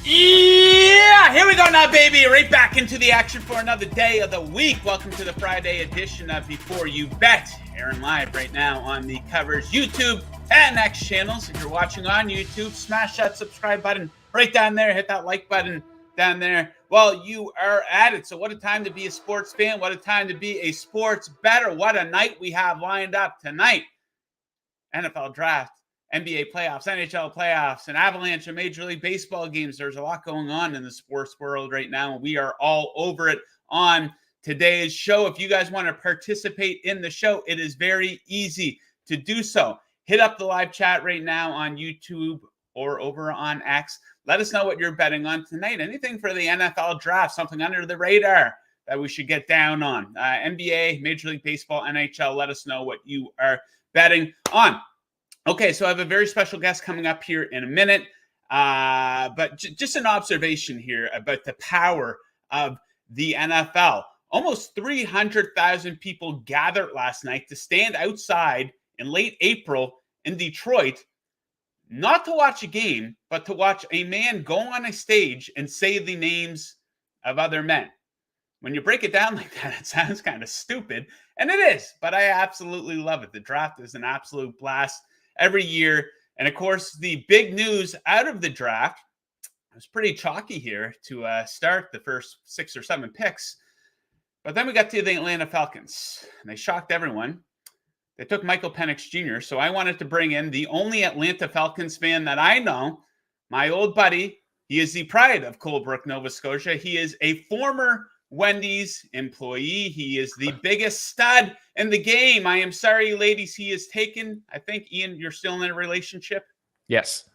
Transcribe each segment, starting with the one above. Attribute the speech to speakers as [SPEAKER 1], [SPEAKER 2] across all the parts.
[SPEAKER 1] Yeah, here we go now, baby. Right back into the action for another day of the week. Welcome to the Friday edition of Before You Bet. Airing live right now on the Covers YouTube and X channels. If you're watching on YouTube, smash that subscribe button right down there. Hit that like button down there while you are at it. So what a time to be a sports fan. What a time to be a sports bettor. What a night we have lined up tonight. NFL draft, NBA playoffs, NHL playoffs, an avalanche of Major League Baseball games. There's a lot going on in the sports world right now. We are all over it on today's show. If you guys want to participate in the show, it is very easy to do so. Hit up the live chat right now on YouTube or over on X. Let us know what you're betting on tonight. Anything for the NFL draft, something under the radar that we should get down on. NBA, Major League Baseball, NHL, let us know what you are betting on. Okay, so I have a very special guest coming up here in a minute, but just an observation here about the power of the NFL. Almost 300,000 people gathered last night to stand outside in late April in Detroit, not to watch a game, but to watch a man go on a stage and say the names of other men. When you break it down like that, it sounds kind of stupid, and it is, but I absolutely love it. The draft is an absolute blast every year. And of course, the big news out of the draft, it was pretty chalky here to start the first 6 or 7 picks. But then we got to the Atlanta Falcons, and they shocked everyone. They took Michael Penix Jr., so I wanted to bring in the only Atlanta Falcons fan that I know, my old buddy. He is the pride of Colebrook, Nova Scotia. He is a former Wendy's employee. He is the biggest stud in the game. I am sorry, ladies, he is taken. I think, Ian, you're still in a relationship?
[SPEAKER 2] Yes.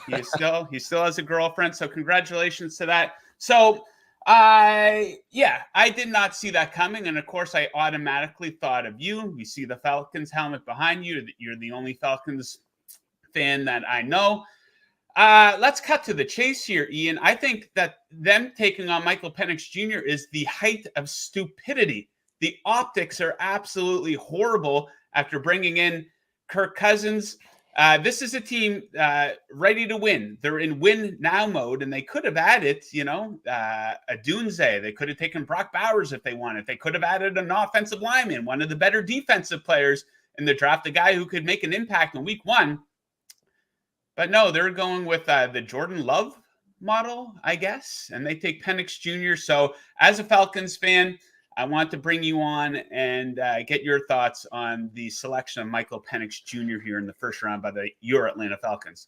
[SPEAKER 1] he still has a girlfriend, so congratulations to that. So, I did not see that coming, and of course, I automatically thought of you. You see the Falcons helmet behind you. You're the only Falcons fan that I know. Let's cut to the chase here, Ian. I think that them taking on Michael Penix Jr. is the height of stupidity. The optics are absolutely horrible after bringing in Kirk Cousins. This is a team ready to win. They're in win now mode, and they could have added, a Dunze. They could have taken Brock Bowers if they wanted. They could have added an offensive lineman, one of the better defensive players in the draft, a guy who could make an impact in week 1. But no, they're going with the Jordan Love model, I guess, and they take Penix Jr. So as a Falcons fan, I want to bring you on and get your thoughts on the selection of Michael Penix Jr. here in the first round by your Atlanta Falcons.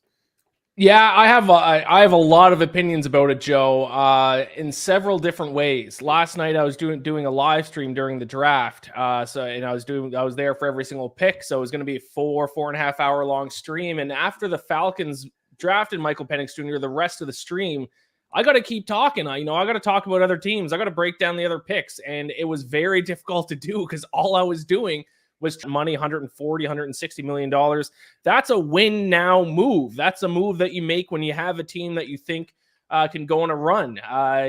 [SPEAKER 2] Yeah, I have a lot of opinions about it, Joe, in several different ways. Last night I was doing a live stream during the draft, I was there for every single pick, so it was going to be a 4.5 hour long stream. And after the Falcons drafted Michael Penix Jr., the rest of the stream, I got to keep talking. I got to talk about other teams. I got to break down the other picks, and it was very difficult to do because all I was doing was money, $140, $160 million. That's a win now move. That's a move that you make when you have a team that you think can go on a run.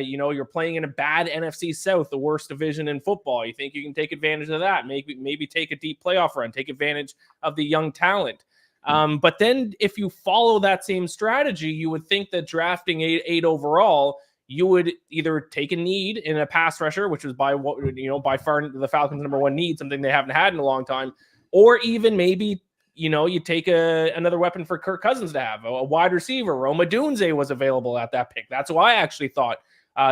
[SPEAKER 2] You're playing in a bad NFC South, the worst division in football. You think you can take advantage of that, maybe take a deep playoff run, take advantage of the young talent. But then if you follow that same strategy, you would think that drafting eight overall, you would either take a need in a pass rusher, which was by far the Falcons' number one need, something they haven't had in a long time, or even maybe, you take another weapon for Kirk Cousins to have, a wide receiver. Roma Dunze was available at that pick. That's who I actually thought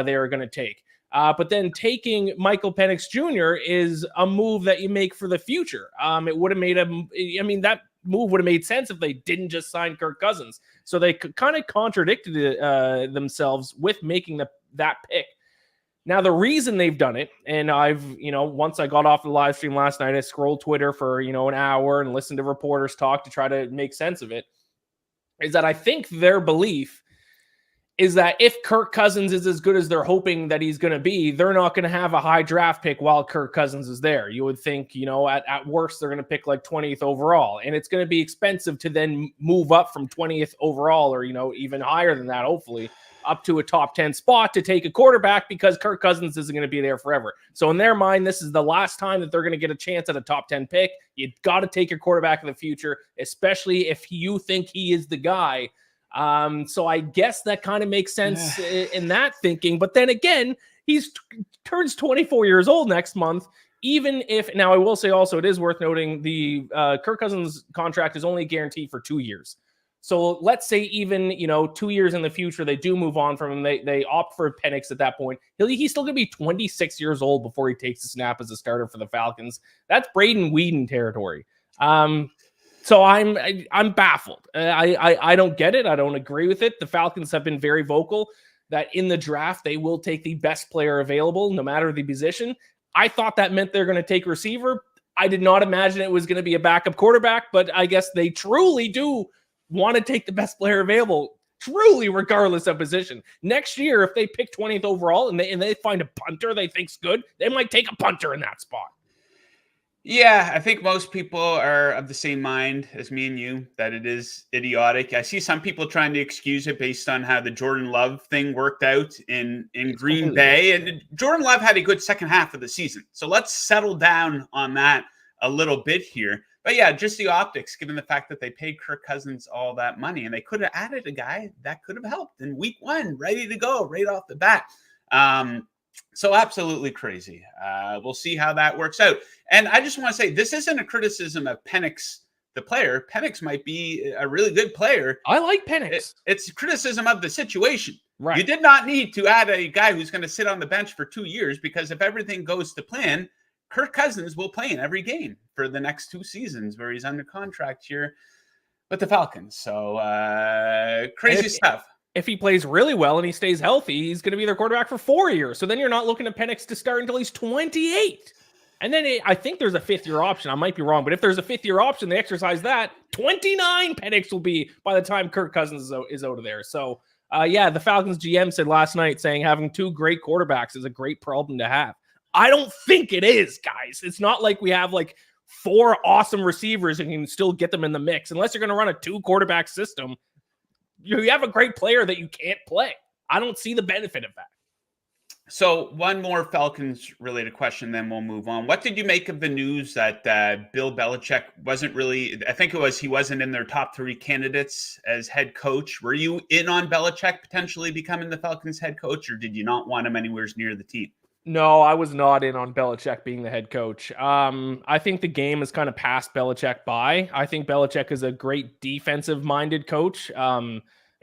[SPEAKER 2] they were going to take. But then taking Michael Penix Jr. is a move that you make for the future. It would have made that move would have made sense if they didn't just sign Kirk Cousins. So they kind of contradicted themselves with making that pick. Now, the reason they've done it, and I've, once I got off the live stream last night, I scrolled Twitter for, an hour and listened to reporters talk to try to make sense of it, is that I think their belief is that if Kirk Cousins is as good as they're hoping that he's going to be, they're not going to have a high draft pick while Kirk Cousins is there. You would think, at worst, they're going to pick like 20th overall, and it's going to be expensive to then move up from 20th overall or, even higher than that, hopefully, up to a top 10 spot to take a quarterback because Kirk Cousins isn't going to be there forever. So in their mind, this is the last time that they're going to get a chance at a top 10 pick. You got to take your quarterback in the future, especially if you think he is the guy. So I guess that kind of makes sense in that thinking. But then again, turns 24 years old next month. Even if, now I will say also, it is worth noting the Kirk Cousins contract is only guaranteed for 2 years. So let's say even, 2 years in the future, they do move on from him. They opt for Penix at that point. He's still going to be 26 years old before he takes a snap as a starter for the Falcons. That's Braden Whedon territory. So I'm baffled. I don't get it. I don't agree with it. The Falcons have been very vocal that in the draft, they will take the best player available, no matter the position. I thought that meant they're going to take receiver. I did not imagine it was going to be a backup quarterback, but I guess they truly do want to take the best player available, truly, regardless of position. Next year, if they pick 20th overall and they find a punter they think's good, they might take a punter in that spot.
[SPEAKER 1] Yeah, I think most people are of the same mind as me and you, that it is idiotic. I see some people trying to excuse it based on how the Jordan Love thing worked out in Green Bay. And Jordan Love had a good second half of the season. So let's settle down on that a little bit here. But yeah, just the optics, given the fact that they paid Kirk Cousins all that money. And they could have added a guy that could have helped in week one, ready to go right off the bat. So absolutely crazy. We'll see how that works out. And I just want to say, this isn't a criticism of Penix, the player. Penix might be a really good player.
[SPEAKER 2] I like Penix.
[SPEAKER 1] It's criticism of the situation.
[SPEAKER 2] Right.
[SPEAKER 1] You did not need to add a guy who's going to sit on the bench for 2 years, because if everything goes to plan, Kirk Cousins will play in every game for the next 2 seasons where he's under contract here with the Falcons. So crazy stuff.
[SPEAKER 2] If he plays really well and he stays healthy, he's going to be their quarterback for 4 years. So then you're not looking at Penix to start until he's 28. And then I think there's a 5th-year option. I might be wrong, but if there's a 5th-year option, they exercise that. 29 Penix will be by the time Kirk Cousins is out of there. So, the Falcons GM said last night, saying having 2 great quarterbacks is a great problem to have. I don't think it is, guys. It's not like we have 4 awesome receivers and you can still get them in the mix. Unless you're going to run a 2-quarterback system, you have a great player that you can't play. I don't see the benefit of that.
[SPEAKER 1] So one more Falcons-related question, then we'll move on. What did you make of the news that Bill Belichick wasn't really, I think it was, he wasn't in their top 3 candidates as head coach? Were you in on Belichick potentially becoming the Falcons head coach, or did you not want him anywhere near the team?
[SPEAKER 2] No, I was not in on Belichick being the head coach. I think the game has kind of passed Belichick by. I think Belichick is a great defensive-minded coach.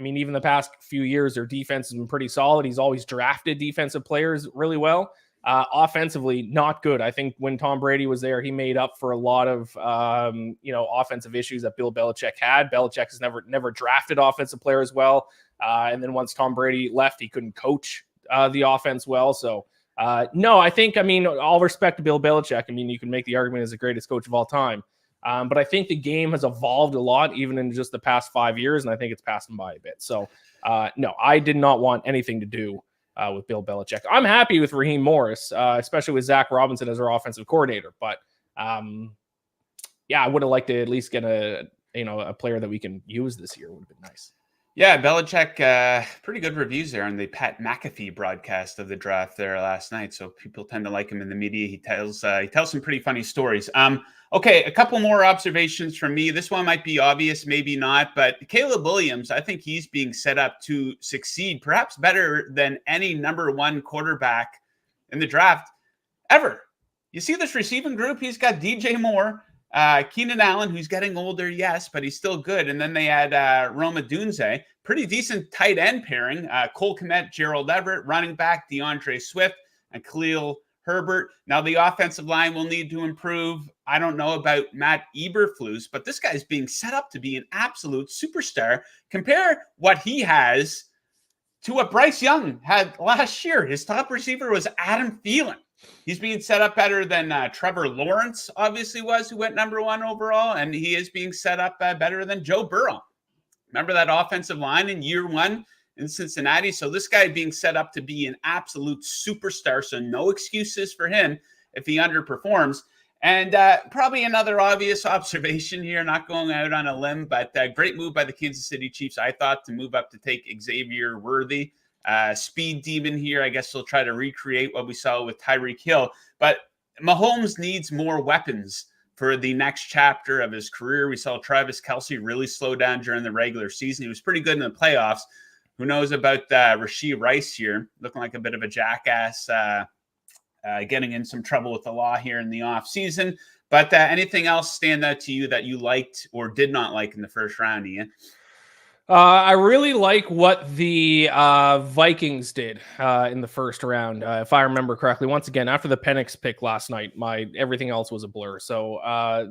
[SPEAKER 2] Even the past few years, their defense has been pretty solid. He's always drafted defensive players really well. Offensively, not good. I think when Tom Brady was there, he made up for a lot of offensive issues that Bill Belichick had. Belichick has never drafted offensive players well. And then once Tom Brady left, he couldn't coach the offense well. So no, I think, all respect to Bill Belichick. You can make the argument as the greatest coach of all time. But I think the game has evolved a lot, even in just the past 5 years, and I think it's passed him by a bit. So, no, I did not want anything to do with Bill Belichick. I'm happy with Raheem Morris, especially with Zach Robinson as our offensive coordinator. But, I would have liked to at least get a player that we can use this year. Would have been nice.
[SPEAKER 1] Yeah, Belichick, pretty good reviews there on the Pat McAfee broadcast of the draft there last night. So people tend to like him in the media. He tells some pretty funny stories. Okay, a couple more observations from me. This one might be obvious, maybe not, but Caleb Williams, I think he's being set up to succeed, perhaps better than any number 1 quarterback in the draft ever. You see this receiving group? He's got DJ Moore, Keenan Allen, who's getting older, yes, but he's still good. And then they had Rome Odunze, pretty decent tight end pairing. Cole Kmet, Gerald Everett, running back DeAndre Swift, and Khalil Herbert. Now the offensive line will need to improve. I don't know about Matt Eberflus, but this guy's being set up to be an absolute superstar. Compare what he has to what Bryce Young had last year. His top receiver was Adam Thielen. He's being set up better than Trevor Lawrence obviously was, who went number 1 overall, and he is being set up better than Joe Burrow. Remember that offensive line in year 1 in Cincinnati? So this guy being set up to be an absolute superstar, so no excuses for him if he underperforms. And probably another obvious observation here, not going out on a limb, but great move by the Kansas City Chiefs, I thought, to move up to take Xavier Worthy. Speed demon here. I guess they'll try to recreate what we saw with Tyreek Hill. But Mahomes needs more weapons for the next chapter of his career. We saw Travis Kelce really slow down during the regular season. He was pretty good in the playoffs. Who knows about Rashee Rice here, looking like a bit of a jackass, getting in some trouble with the law here in the offseason. But anything else stand out to you that you liked or did not like in the first round, Ian?
[SPEAKER 2] I really like what the Vikings did in the first round, if I remember correctly. Once again, after the Penix pick last night, everything else was a blur. So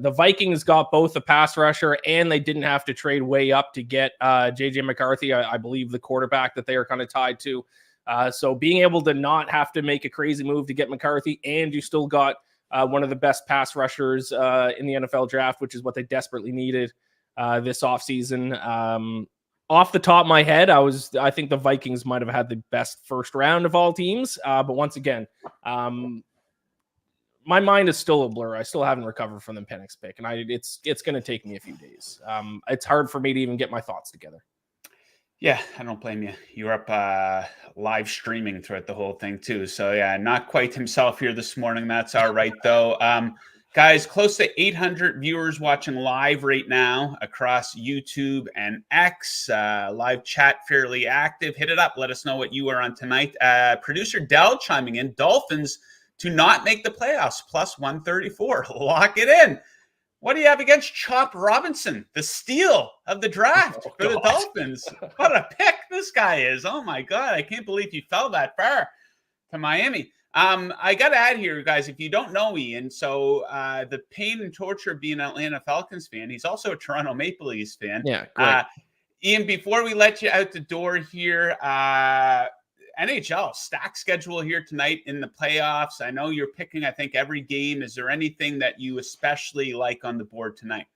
[SPEAKER 2] the Vikings got both the pass rusher, and they didn't have to trade way up to get J.J. McCarthy, I believe the quarterback that they are kind of tied to. So being able to not have to make a crazy move to get McCarthy, and you still got one of the best pass rushers in the NFL draft, which is what they desperately needed this offseason. Off the top of my head, I think the Vikings might have had the best first round of all teams. But once again, my mind is still a blur. I still haven't recovered from the Penix pick, and it's going to take me a few days. It's hard for me to even get my thoughts together.
[SPEAKER 1] Yeah, I don't blame you. You were up live streaming throughout the whole thing too. So yeah, not quite himself here this morning. That's all right though. Guys, close to 800 viewers watching live right now across YouTube and X. Live chat fairly active. Hit it up. Let us know what you are on tonight. Producer Dell chiming in. Dolphins to not make the playoffs, plus 134. Lock it in. What do you have against Chop Robinson, the steal of the draft for the Dolphins? What a pick this guy is. Oh, my God. I can't believe he fell that far to Miami. I got to add here, guys, if you don't know Ian, so the pain and torture of being an Atlanta Falcons fan, he's also a Toronto Maple Leafs fan.
[SPEAKER 2] Yeah, great.
[SPEAKER 1] Ian, before we let you out the door here, NHL stack schedule here tonight in the playoffs. I know you're picking, I think, every game. Is there anything that you especially like on the board tonight?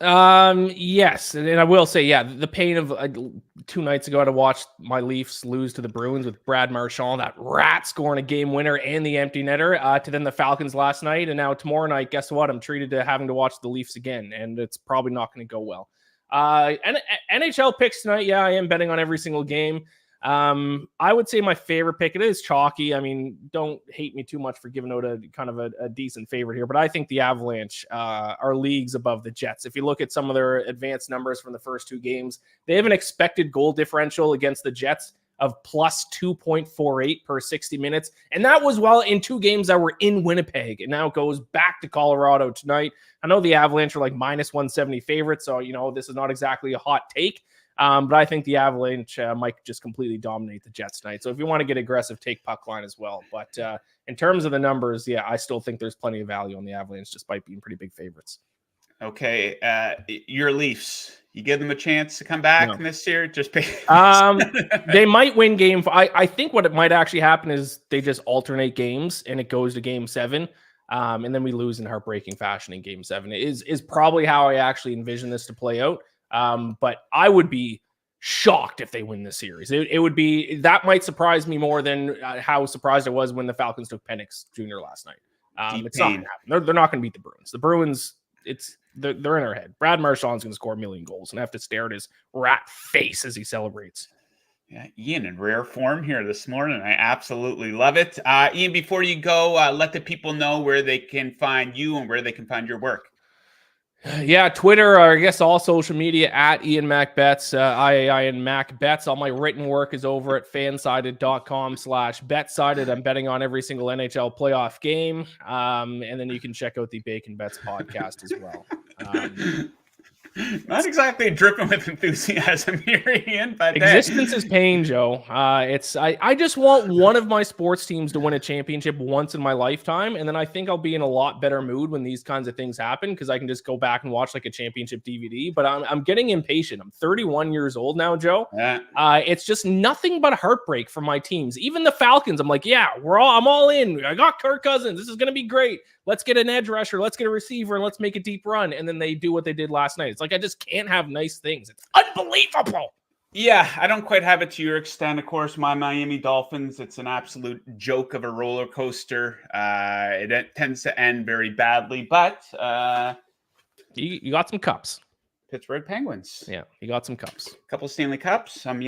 [SPEAKER 2] Yes, and I will say, yeah, the pain of 2 nights ago to watch my Leafs lose to the Bruins with Brad Marchand, that rat scoring a game winner and the empty netter, to then the Falcons last night, and now tomorrow night, guess what? I'm treated to having to watch the Leafs again, and it's probably not going to go well. NHL picks tonight, yeah, I am betting on every single game. I would say my favorite pick, it is chalky. I mean, don't hate me too much for giving out a kind of a decent favorite here, but I think the Avalanche are leagues above the Jets. If you look at some of their advanced numbers from the first 2 games, they have an expected goal differential against the Jets of plus 2.48 per 60 minutes. And that was in 2 games that were in Winnipeg, and now it goes back to Colorado tonight. I know the Avalanche are like minus 170 favorites, so, this is not exactly a hot take. But I think the Avalanche might just completely dominate the Jets tonight. So if you want to get aggressive, take puck line as well. But in terms of the numbers, yeah, I still think there's plenty of value on the Avalanche, despite being pretty big favorites.
[SPEAKER 1] Okay, your Leafs, you give them a chance to come back in this year? Just pay.
[SPEAKER 2] They might win game. I think what it might actually happen is they just alternate games, and it goes to game 7. And then we lose in heartbreaking fashion in game 7. It is probably how I actually envision this to play out. But I would be shocked if they win this series. It would be, that might surprise me more than how surprised I was when the Falcons took Penix Jr. last night. It's not going to happen. They're not going to beat the Bruins. The Bruins, they're in our head. Brad Marchand's going to score 1 million goals, and I have to stare at his rat face as he celebrates.
[SPEAKER 1] Yeah, Ian in rare form here this morning. I absolutely love it. Ian, before you go, let the people know where they can find you and where they can find your work.
[SPEAKER 2] Yeah, Twitter, or I guess all social media at Ian MacBets, IAIN MacBets. All my written work is over at fansided.com/betsided. I'm betting on every single NHL playoff game. And then you can check out the Bacon Bets podcast as well.
[SPEAKER 1] Not exactly dripping with enthusiasm here, Ian, but
[SPEAKER 2] existence is pain, Joe. I just want one of my sports teams to win a championship once in my lifetime, and then I think I'll be in a lot better mood when these kinds of things happen, because I can just go back and watch like a championship DVD. But I'm getting impatient. I'm 31 years old now, Joe.
[SPEAKER 1] Yeah.
[SPEAKER 2] It's just nothing but heartbreak for my teams. Even the Falcons, I'm like, yeah, I'm all in. I got Kirk Cousins. This is gonna be great. Let's get an edge rusher. Let's get a receiver, and let's make a deep run. And then they do what they did last night. It's like I just can't have nice things. It's unbelievable.
[SPEAKER 1] Yeah, I don't quite have it to your extent. Of course, my Miami Dolphins, it's an absolute joke of a roller coaster. It tends to end very badly, but
[SPEAKER 2] you got some cups.
[SPEAKER 1] Pittsburgh Penguins.
[SPEAKER 2] Yeah, you got some cups.
[SPEAKER 1] A couple Stanley Cups. I'm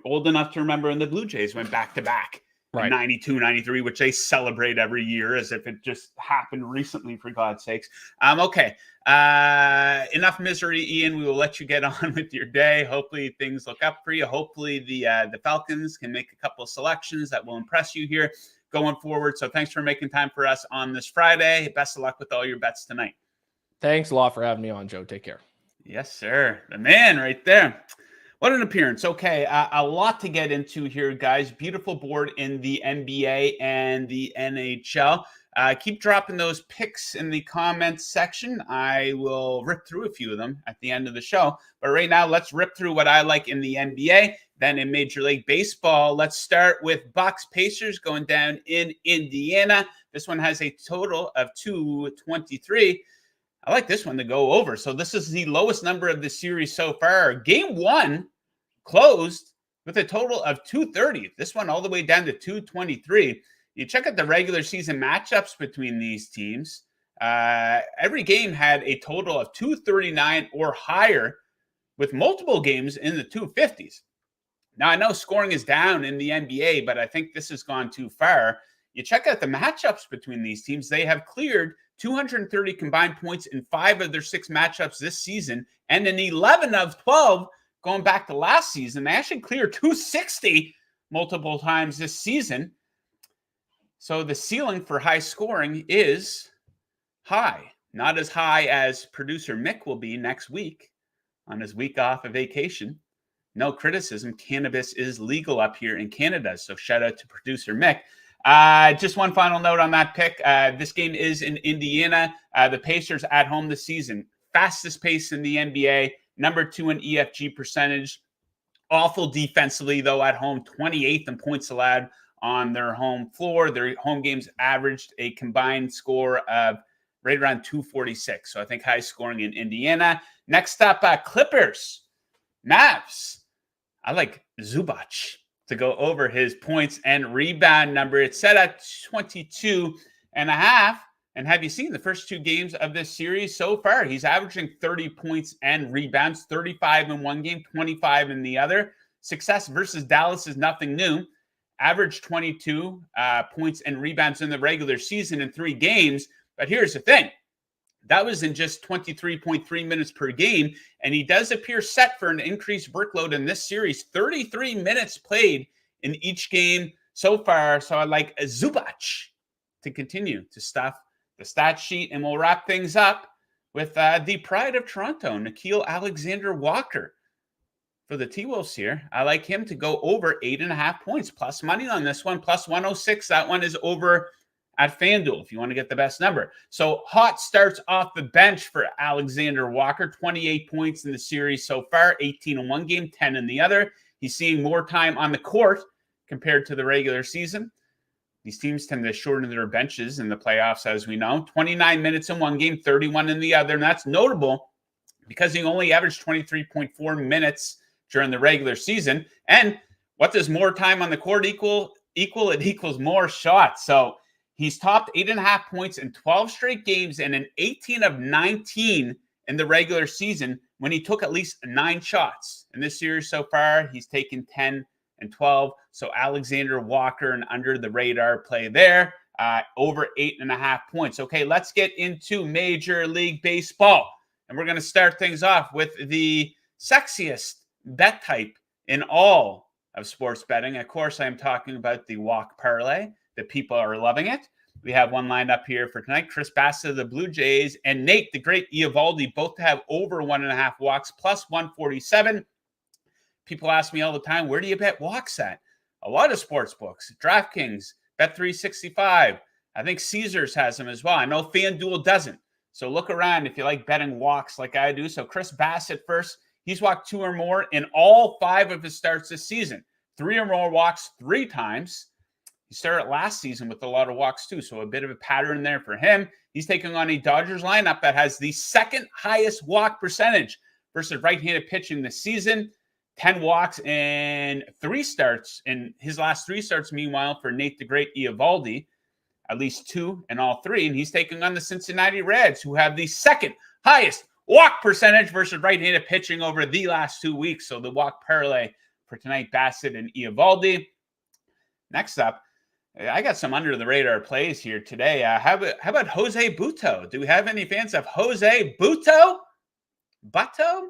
[SPEAKER 1] old enough to remember when the Blue Jays went back to back
[SPEAKER 2] Right.
[SPEAKER 1] 92, 93, which they celebrate every year as if it just happened recently, for God's sakes. Okay. Enough misery, Ian. We will let you get on with your day. Hopefully things look up for you. Hopefully the Falcons can make a couple of selections that will impress you here going forward. So thanks for making time for us on this Friday. Best of luck with all your bets tonight.
[SPEAKER 2] Thanks a lot for having me on, Joe. Take care.
[SPEAKER 1] Yes, sir. The man right there. What an appearance. Okay, a lot to get into here, guys. Beautiful board in the NBA and the NHL. Keep dropping those picks in the comments section. I will rip through a few of them at the end of the show. But right now, let's rip through what I like in the NBA. Then in Major League Baseball, let's start with Bucks Pacers going down in Indiana. This one has a total of 223. I like this one to go over. So this is the lowest number of the series so far. Game 1 closed with a total of 230. This one all the way down to 223. You check out the regular season matchups between these teams. Every game had a total of 239 or higher, with multiple games in the 250s. Now, I know scoring is down in the NBA, but I think this has gone too far. You check out the matchups between these teams. They have cleared 230 combined points in 5 of their 6 matchups this season, and in 11 of 12 going back to last season. They actually cleared 260 multiple times this season. So the ceiling for high scoring is high. Not as high as producer Mick will be next week on his week off of vacation. No criticism. Cannabis is legal up here in Canada. So shout out to producer Mick. Just one final note on that pick. This game is in Indiana. The Pacers at home this season. Fastest pace in the NBA. Number 2 in EFG percentage. Awful defensively, though, at home. 28th in points allowed on their home floor. Their home games averaged a combined score of right around 246. So I think high scoring in Indiana. Next up, Clippers. Mavs. I like Zubac to go over his points and rebound number. It's set at 22.5. And have you seen the first 2 games of this series so far? He's averaging 30 points and rebounds, 35 in one game, 25 in the other. Success versus Dallas is nothing new. Averaged 22 points and rebounds in the regular season in 3 games. But here's the thing. That was in just 23.3 minutes per game. And he does appear set for an increased workload in this series. 33 minutes played in each game so far. So I like Zubac to continue to stuff the stat sheet. And we'll wrap things up with the pride of Toronto, Nickeil Alexander-Walker. For the T-Wolves here, I like him to go over 8.5 points. Plus money on this one, plus 106. That one is over at FanDuel if you want to get the best number. So hot starts off the bench for Alexander-Walker. 28 points in the series so far, 18 in one game, 10 in the other. He's seeing more time on the court compared to the regular season. These teams tend to shorten their benches in the playoffs, as we know. 29 minutes in one game, 31 in the other. And that's notable because he only averaged 23.4 minutes during the regular season. And what does more time on the court equal? It equals more shots. So he's topped 8.5 points in 12 straight games and in 18 of 19 in the regular season when he took at least 9 shots. In this series so far, he's taken 10 and 12. So Alexander-Walker, an under the radar play there, over 8.5 points. Okay, let's get into Major League Baseball. And we're going to start things off with the sexiest bet type in all of sports betting. Of course, I'm talking about the walk parlay. The people are loving it. We have one lined up here for tonight. Chris Bassett of the Blue Jays and Nate, the great Eovaldi, both have over 1.5 walks, plus 147. People ask me all the time, where do you bet walks at? A lot of sports books. DraftKings, Bet365. I think Caesars has them as well. I know FanDuel doesn't. So look around if you like betting walks like I do. So Chris Bassett first. He's walked 2 or more in all 5 of his starts this season. 3 or more walks 3 times. He started last season with a lot of walks too, so a bit of a pattern there for him. He's taking on a Dodgers lineup that has the 2nd highest walk percentage versus right-handed pitching this season. 10 walks in 3 starts. In his last 3 starts, meanwhile, for Nate the Great Eovaldi, at least 2 in all 3. And he's taking on the Cincinnati Reds, who have the 2nd highest walk percentage versus right-handed pitching over the last 2 weeks. So the walk parlay for tonight, Bassett and Eovaldi. Next up, I got some under the radar plays here today. How about Jose Butto? Do we have any fans of Jose Butto? Butto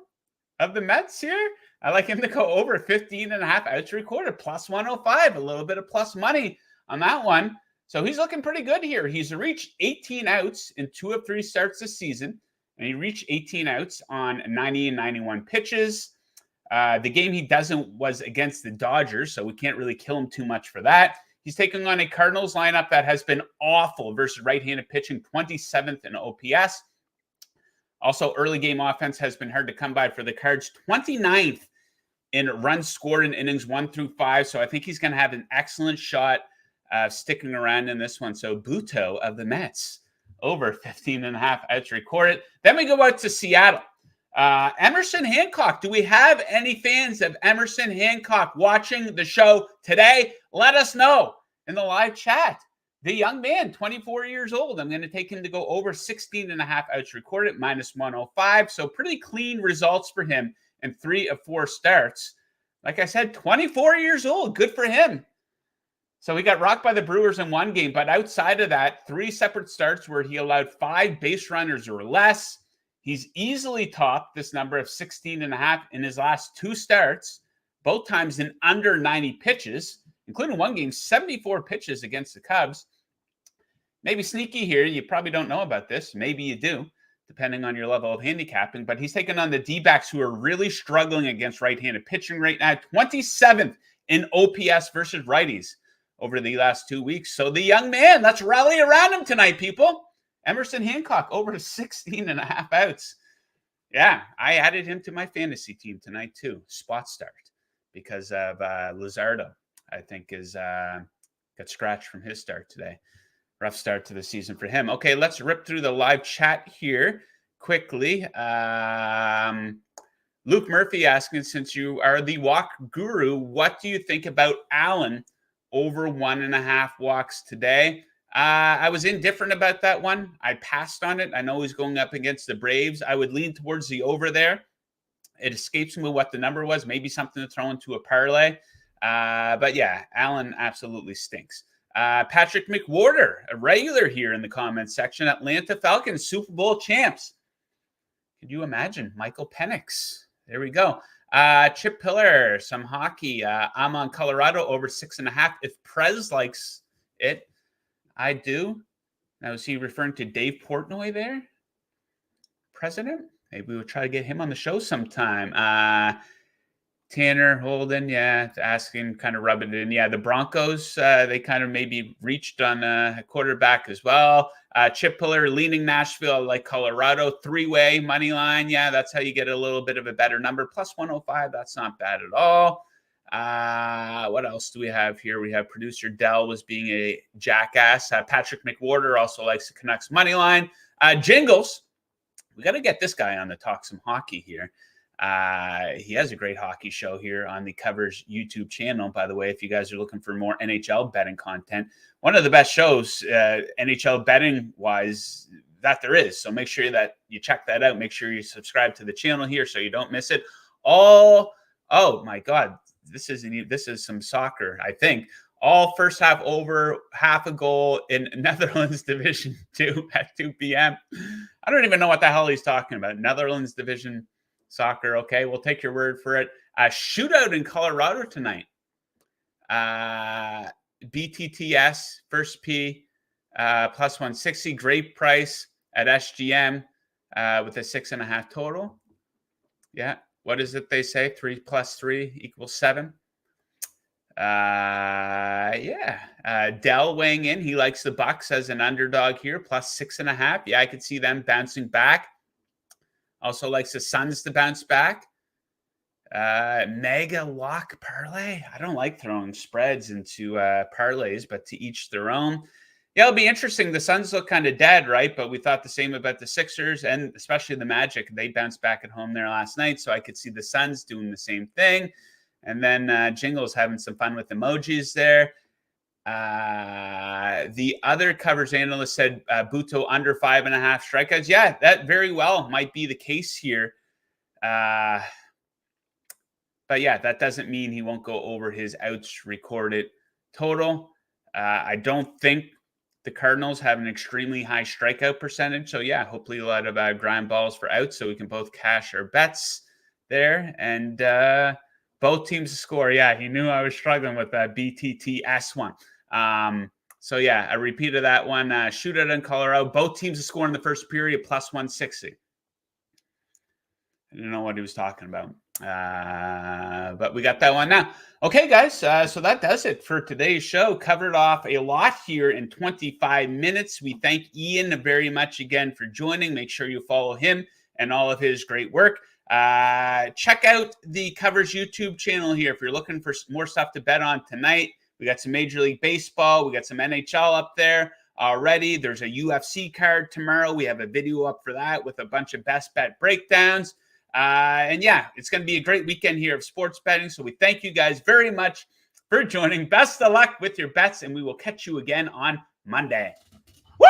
[SPEAKER 1] of the Mets here? I like him to go over 15.5 outs recorded, plus 105, a little bit of plus money on that one. So he's looking pretty good here. He's reached 18 outs in 2 of 3 starts this season, and he reached 18 outs on 90 and 91 pitches. The game he doesn't was against the Dodgers, so we can't really kill him too much for that. He's taking on a Cardinals lineup that has been awful versus right-handed pitching, 27th in OPS. Also, early game offense has been hard to come by for the Cards, 29th in runs scored in innings 1 through 5. So I think he's going to have an excellent shot sticking around in this one. So Butto of the Mets, over 15.5 outs recorded. Then we go out to Seattle. Emerson Hancock. Do we have any fans of Emerson Hancock watching the show today? Let us know in the live chat. The young man, 24 years old. I'm going to take him to go over 16.5 outs recorded, minus 105. So pretty clean results for him in 3 of 4 starts. Like I said, 24 years old. Good for him. So he got rocked by the Brewers in one game, but outside of that, 3 separate starts where he allowed 5 base runners or less. He's easily topped this number of 16.5 in his last 2 starts, both times in under 90 pitches, including one game, 74 pitches against the Cubs. Maybe sneaky here. You probably don't know about this. Maybe you do, depending on your level of handicapping. But he's taken on the D-backs who are really struggling against right-handed pitching right now. 27th in OPS versus righties over the last 2 weeks. So the young man, let's rally around him tonight, people. Emerson Hancock, over 16.5 outs. Yeah, I added him to my fantasy team tonight, too. Spot start because of Luzardo, I think, got scratched from his start today. Rough start to the season for him. Okay, let's rip through the live chat here quickly. Luke Murphy asking, since you are the walk guru, what do you think about Allen over 1.5 walks today? I was indifferent about that one. I passed on it. I know he's going up against the Braves. I would lean towards the over there. It escapes me what the number was. Maybe something to throw into a parlay. But yeah, Allen absolutely stinks. Patrick McWhorter, a regular here in the comments section. Atlanta Falcons, Super Bowl champs. Could you imagine? Michael Penix. There we go. Chip Pillar, some hockey. I'm on Colorado over 6.5. If Prez likes it, I do. Now, is he referring to Dave Portnoy there? President? Maybe we'll try to get him on the show sometime. Tanner Holden, yeah, asking, kind of rubbing it in. Yeah, the Broncos, they kind of maybe reached on a quarterback as well. Chip Pillar, leaning Nashville, like Colorado, 3-way money line. Yeah, that's how you get a little bit of a better number. Plus 105, that's not bad at all. What else do we have here? We have producer Dell was being a jackass. Patrick McWhorter also likes the Canucks money line. Jingles, we got to get this guy on to talk some hockey here. He has a great hockey show here on the Covers YouTube channel. By the way, if you guys are looking for more NHL betting content, one of the best shows NHL betting wise that there is. So make sure that you check that out. Make sure you subscribe to the channel here so you don't miss it. Oh my God, this is some soccer. I think all first half over, half a goal in Netherlands Division 2 at 2 p.m. I don't even know what the hell he's talking about. Netherlands Division Soccer. Okay, we'll take your word for it. Shootout in Colorado tonight. BTTS, first P, plus 160. Great price at SGM with a 6.5 total. Yeah. What is it they say? 3 + 3 = 7. Dell weighing in. He likes the Bucks as an underdog here, plus 6.5. Yeah, I could see them bouncing back. Also likes the Suns to bounce back. Mega lock parlay. I don't like throwing spreads into parlays, but to each their own. Yeah, it'll be interesting. The Suns look kind of dead, right? But we thought the same about the Sixers and especially the Magic. They bounced back at home there last night, so I could see the Suns doing the same thing. And then Jingle's having some fun with emojis there. The other covers analyst said Butto under 5.5 strikeouts. Yeah, that very well might be the case here. But yeah, that doesn't mean he won't go over his outs recorded total. I don't think the Cardinals have an extremely high strikeout percentage. So, yeah, hopefully a lot of grind balls for outs so we can both cash our bets there. And both teams to score. Yeah, he knew I was struggling with that BTTS one. So, yeah, a repeat of that one. Shootout in Colorado. Both teams to score in the first period, plus 160. I didn't know what he was talking about. But we got that one now. Okay, guys. So that does it for today's show. Covered off a lot here in 25 minutes. We thank Ian very much again for joining. Make sure you follow him and all of his great work. Check out the Covers YouTube channel here if you're looking for more stuff to bet on tonight. We got some Major League Baseball. We got some NHL up there already. There's a UFC card tomorrow. We have a video up for that with a bunch of best bet breakdowns. And yeah, it's going to be a great weekend here of sports betting. So we thank you guys very much for joining. Best of luck with your bets, and we will catch you again on Monday. Woo!